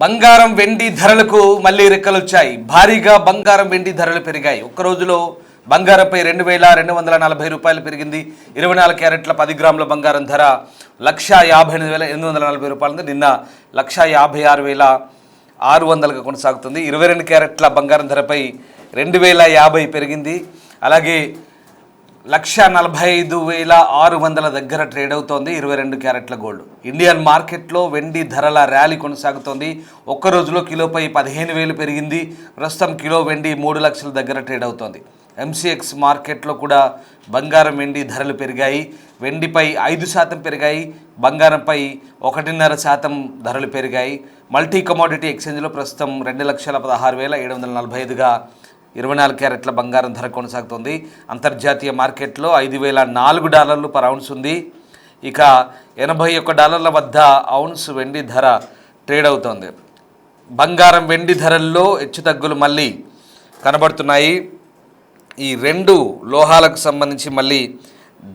బంగారం వెండి ధరలకు మళ్ళీ రెక్కలొచ్చాయి. భారీగా బంగారం వెండి ధరలు పెరిగాయి. ఒక్క రోజులో బంగారంపై 2,240 రూపాయలు పెరిగింది. 24 క్యారెట్ల 10 గ్రాముల బంగారం ధర 1,58,840 రూపాయలు. నిన్న 1,56,600గా కొనసాగుతుంది. 22 క్యారెట్ల బంగారం ధరపై 2,050 పెరిగింది. అలాగే 1,45,600 దగ్గర ట్రేడ్ అవుతోంది 22 క్యారెట్ల గోల్డ్. ఇండియన్ మార్కెట్లో వెండి ధరల ర్యాలీ కొనసాగుతోంది. ఒక్క రోజులో కిలోపై 15,000 పెరిగింది. ప్రస్తుతం కిలో వెండి 3 లక్షల దగ్గర ట్రేడ్ అవుతోంది. ఎంసీఎక్స్ మార్కెట్లో కూడా బంగారం వెండి ధరలు పెరిగాయి. వెండిపై 5% పెరిగాయి, బంగారంపై 1.5% ధరలు పెరిగాయి. మల్టీ కమోడిటీ ఎక్స్చేంజ్లో ప్రస్తుతం 2,16,745గా 24 క్యారెట్ల బంగారం ధర కొనసాగుతుంది. అంతర్జాతీయ మార్కెట్లో $5,004 పర్ ఔన్స్ ఉంది. ఇక $81 వద్ద ఔన్స్ వెండి ధర ట్రేడ్ అవుతోంది. బంగారం వెండి ధరల్లో హెచ్చుతగ్గులు మళ్ళీ కనబడుతున్నాయి. ఈ రెండు లోహాలకు సంబంధించి మళ్ళీ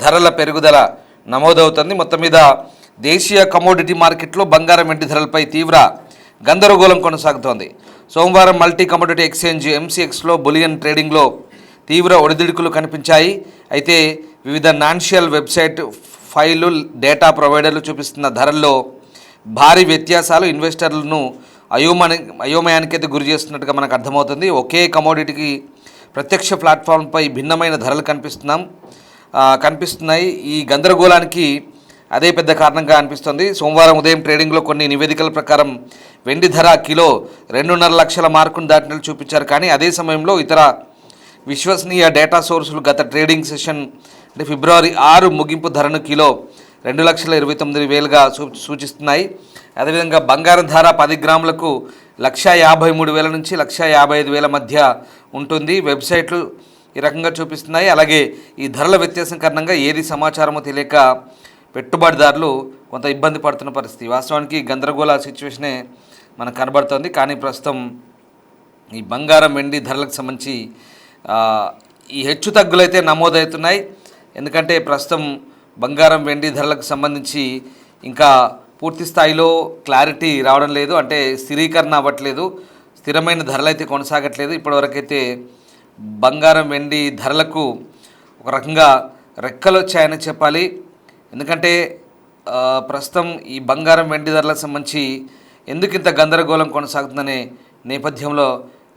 ధరల పెరుగుదల నమోదవుతుంది. మొత్తం మీద దేశీయ కమోడిటీ మార్కెట్లో బంగారం వెండి ధరలపై తీవ్ర గందరగోళం కొనసాగుతోంది. సోమవారం మల్టీ కమోడిటీ ఎక్స్చేంజ్ ఎంసీఎక్స్లో బులియన్ ట్రేడింగ్లో తీవ్ర ఒడిదుడుకులు కనిపించాయి. అయితే వివిధ నాన్షియల్ వెబ్సైట్ ఫైలు డేటా ప్రొవైడర్లు చూపిస్తున్న ధరల్లో భారీ వ్యత్యాసాలు ఇన్వెస్టర్లను అయోమయానికి అయితే గురి చేస్తున్నట్టుగా మనకు అర్థమవుతుంది. ఒకే కమోడిటీకి ప్రత్యక్ష ప్లాట్ఫామ్పై భిన్నమైన ధరలు కనిపిస్తున్నాయి. ఈ గందరగోళానికి అదే పెద్ద కారణంగా అనిపిస్తుంది. సోమవారం ఉదయం ట్రేడింగ్లో కొన్ని నివేదికల ప్రకారం వెండి ధర కిలో 2.5 లక్షల మార్కును దాటినట్లు చూపించారు. కానీ అదే సమయంలో ఇతర విశ్వసనీయ డేటా సోర్సులు గత ట్రేడింగ్ సెషన్ అంటే ఫిబ్రవరి 6 ముగింపు ధరను కిలో 2,29,000గా సూచిస్తున్నాయి. అదేవిధంగా బంగారం ధర 10 గ్రాములకు 1,53,000 నుంచి 1,55,000 మధ్య ఉంటుంది. వెబ్సైట్లు ఈ రకంగా చూపిస్తున్నాయి. అలాగే ఈ ధరల వ్యత్యాసం కారణంగా ఏది సమాచారమో తెలియక పెట్టుబడిదారులు కొంత ఇబ్బంది పడుతున్న పరిస్థితి. వాస్తవానికి గందరగోళ సిచ్యువేషనే మనకు కనబడుతోంది. కానీ ప్రస్తుతం ఈ బంగారం వెండి ధరలకు సంబంధించి ఈ హెచ్చు తగ్గులైతే నమోదవుతున్నాయి. ఎందుకంటే ప్రస్తుతం బంగారం వెండి ధరలకు సంబంధించి ఇంకా పూర్తి స్థాయిలో క్లారిటీ రావడం లేదు. అంటే స్థిరీకరణ అవ్వట్లేదు, స్థిరమైన ధరలు అయితే కొనసాగట్లేదు. ఇప్పటివరకైతే బంగారం వెండి ధరలకు ఒక రకంగా రెక్కలు వచ్చాయని చెప్పాలి. ఎందుకంటే ప్రస్తుతం ఈ బంగారం వెండి ధరలకు సంబంధించి ఎందుకు ఇంత గందరగోళం కొనసాగుతుందనే నేపథ్యంలో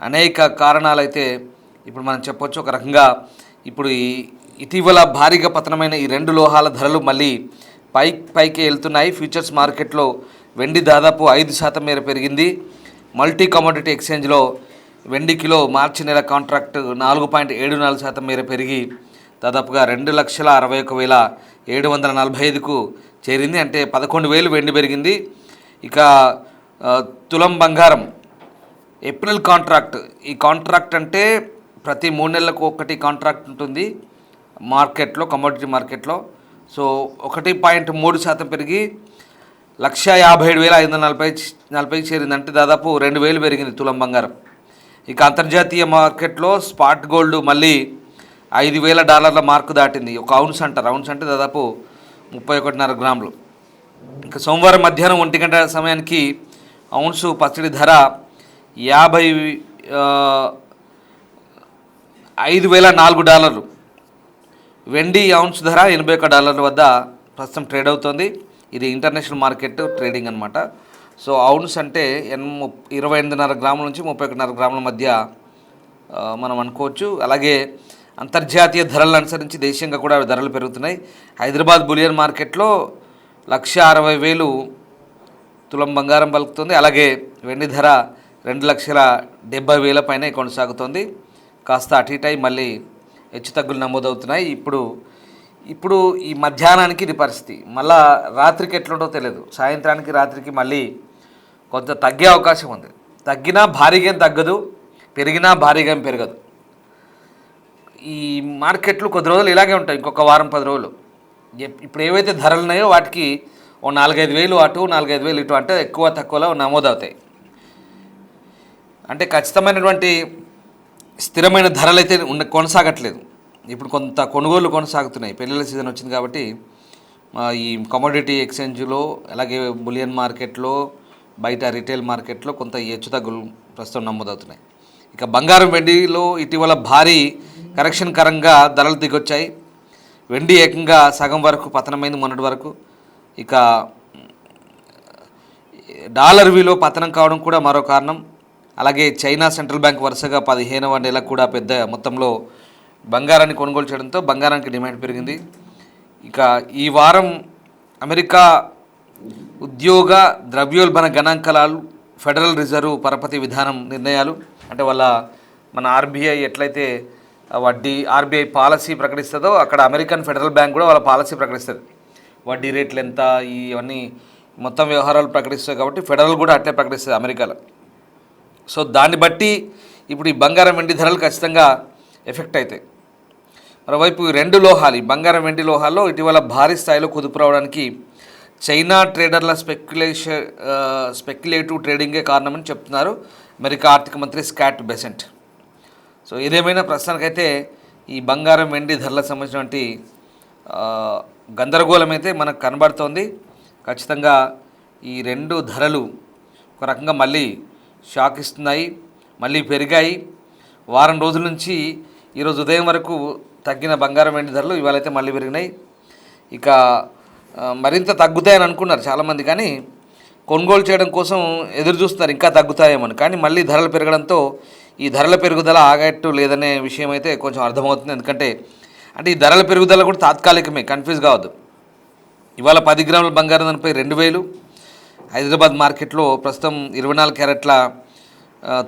అనేక కారణాలు అయితే ఇప్పుడు మనం చెప్పొచ్చు. ఒక రకంగా ఇప్పుడు ఇటీవల భారీగా పతనమైన ఈ రెండు లోహాల ధరలు మళ్ళీ పైకి వెళ్తున్నాయి. ఫ్యూచర్స్ మార్కెట్లో వెండి దాదాపు 5% మేర పెరిగింది. మల్టీ కమోడిటీ ఎక్స్చేంజ్లో వెండి కిలో మార్చి నెల కాంట్రాక్ట్ 4.74% మేర పెరిగి దాదాపుగా 2,61,745కు చేరింది. అంటే 11,000 వెండి పెరిగింది. ఇక తులం బంగారం ఏప్రిల్ కాంట్రాక్ట్, ఈ కాంట్రాక్ట్ అంటే ప్రతి 3 నెలలకు ఒకటి కాంట్రాక్ట్ ఉంటుంది మార్కెట్లో, కమోడిటీ మార్కెట్లో. సో 1.3% పెరిగి 1,57,540కి చేరింది. అంటే దాదాపు 2,000 పెరిగింది తులం బంగారం. ఇక అంతర్జాతీయ మార్కెట్లో స్పాట్ గోల్డ్ మళ్ళీ $5,000 మార్కు దాటింది. ఒక ఔన్స్ అంటారు, ఔన్స్ అంటే దాదాపు 31.5 గ్రాములు. ఇంకా సోమవారం మధ్యాహ్నం 1 గంట సమయానికి ఔన్సు పసిడి ధర $55,004. వెండి ఔన్స్ ధర $81 వద్ద ప్రస్తుతం ట్రేడ్ అవుతోంది. ఇది ఇంటర్నేషనల్ మార్కెట్ ట్రేడింగ్ అనమాట. సో ఔన్స్ అంటే 28.5 గ్రాముల నుంచి 31.5 గ్రాముల మధ్య మనం అనుకోవచ్చు. అలాగే అంతర్జాతీయ ధరలను అనుసరించి దేశీయంగా కూడా ధరలు పెరుగుతున్నాయి. హైదరాబాద్ బులియన్ మార్కెట్లో 1,60,000 తులం బంగారం పలుకుతుంది. అలాగే వెండి ధర 2,70,000 పైన కొనసాగుతోంది. కాస్త అటు ఇటు మళ్ళీ హెచ్చు తగ్గులు నమోదవుతున్నాయి. ఇప్పుడు ఈ మధ్యాహ్నానికి ఇది పరిస్థితి. మళ్ళా రాత్రికి ఎట్లుంటో తెలియదు. సాయంత్రానికి రాత్రికి మళ్ళీ కొంత తగ్గే అవకాశం ఉంది. తగ్గినా భారీగా ఏం తగ్గదు, పెరిగినా భారీగా ఏం పెరగదు. ఈ మార్కెట్లు కొద్ది రోజులు ఇలాగే ఉంటాయి, ఇంకొక వారం 10 రోజులు. ఇప్పుడు ఏవైతే ధరలు ఉన్నాయో వాటికి ఓ 4,5,000 అటు 4,5,000 ఇటు అంటే ఎక్కువ తక్కువలో నమోదవుతాయి. అంటే ఖచ్చితమైనటువంటి స్థిరమైన ధరలు అయితే కొనసాగట్లేదు. ఇప్పుడు కొంత కొనుగోలు కొనసాగుతున్నాయి. పెళ్ళిళ్ళ సీజన్ వచ్చింది కాబట్టి ఈ కమోడిటీ ఎక్స్చేంజ్లో అలాగే బులియన్ మార్కెట్లో బయట రిటైల్ మార్కెట్లో కొంత హెచ్చుతగ్గులు ప్రస్తుతం నమోదవుతున్నాయి. ఇక బంగారం వెండిలో ఇటీవల భారీ కరెక్షన్ కారణంగా ధరలు దిగొచ్చాయి. వెండి ఏకంగా సగం వరకు పతనమైంది మొన్నటి వరకు. ఇక డాలర్ విలువ పతనం కావడం కూడా మరో కారణం. అలాగే చైనా సెంట్రల్ బ్యాంక్ వరుసగా 15వ నెలకు కూడా పెద్ద మొత్తంలో బంగారాన్ని కొనుగోలు చేయడంతో బంగారానికి డిమాండ్ పెరిగింది. ఇక ఈ వారం అమెరికా ఉద్యోగ ద్రవ్యోల్బణ గణాంకాలు, ఫెడరల్ రిజర్వ్ పరపతి విధానం నిర్ణయాలు, అంటే మన ఆర్బీఐ ఎట్లయితే వడ్డీ ఆర్బీఐ పాలసీ ప్రకటిస్తుందో అక్కడ అమెరికన్ ఫెడరల్ బ్యాంక్ కూడా వాళ్ళ పాలసీ ప్రకటిస్తుంది. వడ్డీ రేట్లు ఎంత, ఇవన్నీ మొత్తం వ్యవహారాలు ప్రకటిస్తాయి కాబట్టి ఫెడరల్ కూడా అట్లే ప్రకటిస్తుంది అమెరికాలో. సో దాన్ని బట్టి ఇప్పుడు ఈ బంగారం వెండి ధరలు ఖచ్చితంగా ఎఫెక్ట్ అవుతాయి. మరోవైపు రెండు లోహాలు, ఈ బంగారం వెండి లోహాల్లో ఇటీవల భారీ స్థాయిలో కుదుపు రావడానికి చైనా ట్రేడర్ల స్పెక్యులేటివ్ ట్రేడింగే కారణమని చెప్తున్నారు అమెరికా ఆర్థిక మంత్రి స్కాట్ బెసెంట్. సో ఏదేమైనా ప్రస్తుతానికైతే ఈ బంగారం వెండి ధరలకు సంబంధించినటువంటి గందరగోళం అయితే మనకు కనబడుతోంది. ఖచ్చితంగా ఈ రెండు ధరలు ఒక రకంగా మళ్ళీ షాక్ ఇస్తున్నాయి, మళ్ళీ పెరిగాయి. వారం రోజుల నుంచి ఈరోజు ఉదయం వరకు తగ్గిన బంగారం వెండి ధరలు ఇవాళైతే మళ్ళీ పెరిగినాయి. ఇక మరింత తగ్గుతాయని అనుకున్నారు చాలామంది, కానీ కొనుగోలు చేయడం కోసం ఎదురు చూస్తున్నారు ఇంకా తగ్గుతాయేమని. కానీ మళ్ళీ ధరలు పెరగడంతో ఈ ధరల పెరుగుదల ఆగట్టు లేదనే విషయం అయితే కొంచెం అర్థమవుతుంది. ఎందుకంటే ఈ ధరల పెరుగుదల కూడా తాత్కాలికమే, కన్ఫ్యూజ్ కావద్దు. ఇవాళ 10 గ్రాముల బంగారం ధరపై 2000 హైదరాబాద్ మార్కెట్లో ప్రస్తుతం 24 క్యారెట్ల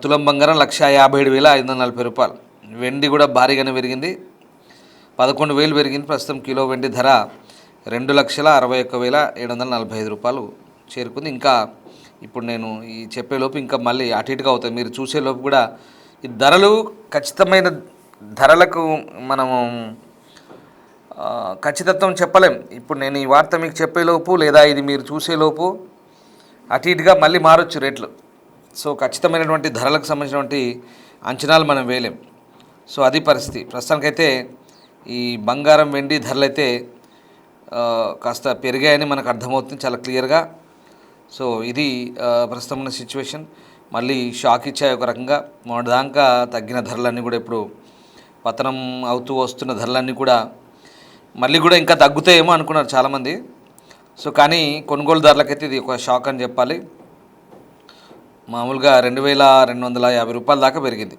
తులం బంగారం 1,57,540 రూపాయలు. వెండి కూడా భారీగానే పెరిగింది, 11,000 పెరిగింది. ప్రస్తుతం కిలో వెండి ధర 2,61,745 రూపాయలు చేరుకుంది. ఇంకా ఇప్పుడు నేను ఈ చెప్పేలోపు ఇంకా మళ్ళీ అటు ఇటుగా అవుతాయి. మీరు చూసేలోపు కూడా ఈ ధరలు ఖచ్చితమైన ధరలకు మనము ఖచ్చితత్వం చెప్పలేం. ఇప్పుడు నేను ఈ వార్త మీకు చెప్పేలోపు లేదా ఇది మీరు చూసేలోపు అటు ఇటుగా మళ్ళీ మారొచ్చు రేట్లు. సో ఖచ్చితమైనటువంటి ధరలకు సంబంధించినటువంటి అంచనాలు మనం వేయలేం. సో అది పరిస్థితి. ప్రస్తుతానికైతే ఈ బంగారం వెండి ధరలు అయితే కాస్త పెరిగాయని మనకు అర్థమవుతుంది చాలా క్లియర్గా. సో ఇది ప్రస్తుతం ఉన్న సిచ్యువేషన్. మళ్ళీ షాక్ ఇచ్చాయి ఒక రకంగా. మొన్నటిదాకా తగ్గిన ధరలన్నీ కూడా ఇప్పుడు పతనం అవుతూ వస్తున్న ధరలన్నీ కూడా మళ్ళీ కూడా ఇంకా తగ్గుతాయేమో అనుకున్నారు చాలామంది. సో కానీ కొనుగోలుదారులకైతే ఇది ఒక షాక్ అని చెప్పాలి. మామూలుగా 2,250 రూపాయల దాకా పెరిగింది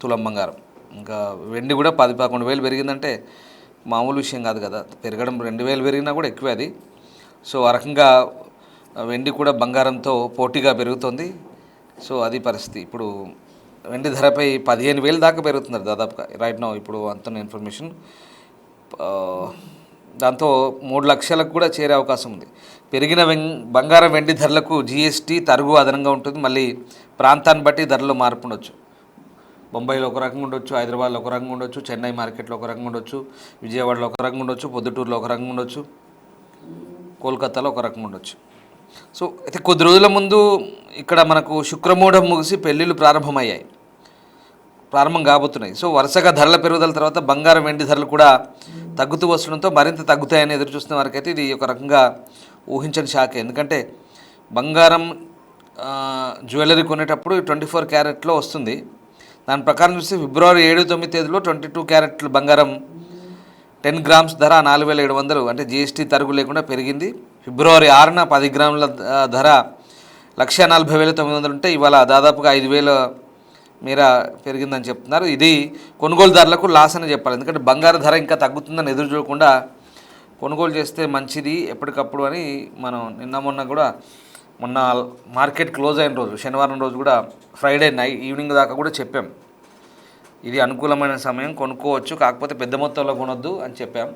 తులం బంగారం. ఇంకా వెండి కూడా 10-11 వేలు పెరిగిందంటే మామూలు విషయం కాదు కదా. పెరగడం 2,000 పెరిగినా కూడా ఎక్కువే అది. సో ఆ రకంగా వెండి కూడా బంగారంతో పోటీగా పెరుగుతుంది. సో అది పరిస్థితి. ఇప్పుడు వెండి ధరపై 15,000 దాకా పెరుగుతున్నారు దాదాపుగా రైట్ నౌ ఇప్పుడు అంతున్న ఇన్ఫర్మేషన్. దాంతో 3 లక్షలకు కూడా చేరే అవకాశం ఉంది. పెరిగిన బంగారం వెండి ధరలకు జీఎస్టీ తరుగు అదనంగా ఉంటుంది. మళ్ళీ ప్రాంతాన్ని బట్టి ధరలో మార్పు ఉండొచ్చు. బొంబాయిలో ఒక రకంగా ఉండొచ్చు, హైదరాబాద్లో ఒక రకంగా ఉండొచ్చు, చెన్నై మార్కెట్లో ఒక రకంగా ఉండొచ్చు, విజయవాడలో ఒక రకంగా ఉండొచ్చు, పొద్దుటూరులో ఒక రకంగా ఉండొచ్చు, కోల్కతాలో ఒక రకంగా ఉండొచ్చు. సో అయితే కొద్ది రోజుల ముందు ఇక్కడ మనకు శుక్రమూఢం ముగిసి పెళ్ళిళ్ళు ప్రారంభం కాబోతున్నాయి. సో వరుసగా ధరల పెరుగుదల తర్వాత బంగారం వెండి ధరలు కూడా తగ్గుతూ వస్తుండడంతో మరింత తగ్గుతాయని ఎదురు చూస్తున్న వారికైతే ఇది ఒక రకంగా ఊహించని షాకే. ఎందుకంటే బంగారం జ్యువెలరీ కొనేటప్పుడు 24 క్యారెట్లో వస్తుంది. దాని ప్రకారం చూస్తే ఫిబ్రవరి 7-9 తేదీలో 22 క్యారెట్ల బంగారం 10 గ్రామ్స్ ధర 4,700, అంటే జీఎస్టీ తరుగు లేకుండా పెరిగింది. ఫిబ్రవరి 6న 10 గ్రాముల ధర 1,40,900 ఉంటే ఇవాళ దాదాపుగా 5,000 మేర పెరిగిందని చెప్తున్నారు. ఇది కొనుగోలుదారులకు లాస్ అని చెప్పాలి. ఎందుకంటే బంగారు ధర ఇంకా తగ్గుతుందని ఎదురు చూడకుండా కొనుగోలు చేస్తే మంచిది ఎప్పటికప్పుడు అని మనం మొన్న మార్కెట్ క్లోజ్ అయిన రోజు శనివారం రోజు కూడా ఫ్రైడే ఈవినింగ్ దాకా కూడా చెప్పాం. ఇది అనుకూలమైన సమయం, కొనుక్కోవచ్చు, కాకపోతే పెద్ద మొత్తంలో కొనొద్దు అని చెప్పాం.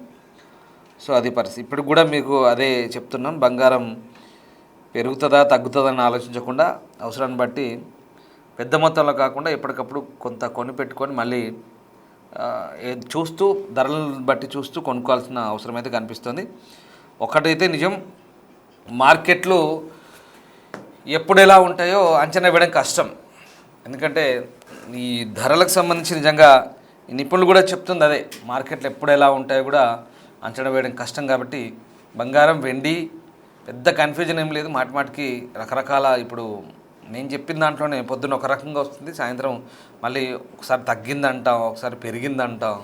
సో అది పరిస్థితి. ఇప్పుడు కూడా మీకు అదే చెప్తున్నాం. బంగారం పెరుగుతుందా తగ్గుతుందా అని ఆలోచించకుండా అవసరాన్ని బట్టి పెద్ద మొత్తంలో కాకుండా ఎప్పటికప్పుడు కొంత కొని పెట్టుకొని మళ్ళీ చూస్తూ ధరలను బట్టి చూస్తూ కొనుక్కోవాల్సిన అవసరం అయితే కనిపిస్తుంది. ఒకటైతే నిజం, మార్కెట్లు ఎప్పుడు ఎలా ఉంటాయో అంచనా వేయడం కష్టం. ఎందుకంటే ఈ ధరలకు సంబంధించి నిజంగా నిపుణులు కూడా చెప్తుంది అదే, మార్కెట్లు ఎప్పుడు ఎలా ఉంటాయో కూడా అంచనా వేయడం కష్టం. కాబట్టి బంగారం వెండి పెద్ద కన్ఫ్యూజన్ ఏం లేదు. మాటికి రకరకాల ఇప్పుడు నేను చెప్పిన దాంట్లోనే పొద్దున్న ఒక రకంగా వస్తుంది, సాయంత్రం మళ్ళీ ఒకసారి తగ్గిందంటాం, ఒకసారి పెరిగిందంటాం.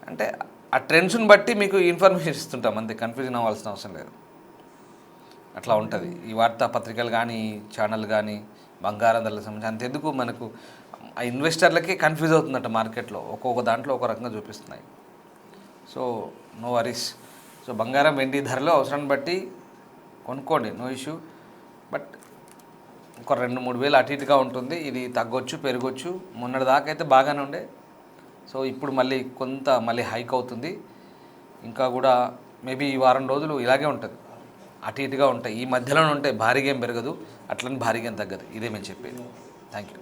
అంటే ఆ ట్రెండ్స్ని బట్టి మీకు ఇన్ఫర్మేషన్ ఇస్తుంటాం, అంతే. కన్ఫ్యూజన్ అవ్వాల్సిన అవసరం లేదు. అట్లా ఉంటుంది ఈ వార్తాపత్రికలు కానీ, ఛానల్ కానీ, బంగారం ధరలకు సంబంధించి. అంతెందుకు మనకు ఆ ఇన్వెస్టర్లకే కన్ఫ్యూజ్ అవుతుందట మార్కెట్లో, ఒక్కొక్క దాంట్లో ఒక రకంగా చూపిస్తున్నాయి. So no worries. సో బంగారం వెండి ధరలు అవసరాన్ని బట్టి కొనుక్కోండి, నో ఇష్యూ. బట్ ఒక 2-3 వేలు అటు ఇటుగా ఉంటుంది. ఇది తగ్గొచ్చు, పెరగొచ్చు. మొన్నటి దాకా అయితే బాగానే ఉండే. సో ఇప్పుడు మళ్ళీ హైక్ అవుతుంది. ఇంకా కూడా మేబీ ఈ వారం రోజులు ఇలాగే ఉంటుంది, అటు ఇటుగా ఉంటాయి. ఈ మధ్యలోనే ఉంటాయి, భారీగా ఏం పెరగదు, అట్లని భారీగా ఏం తగ్గదు. ఇదే మేము చెప్పేది. Thank you.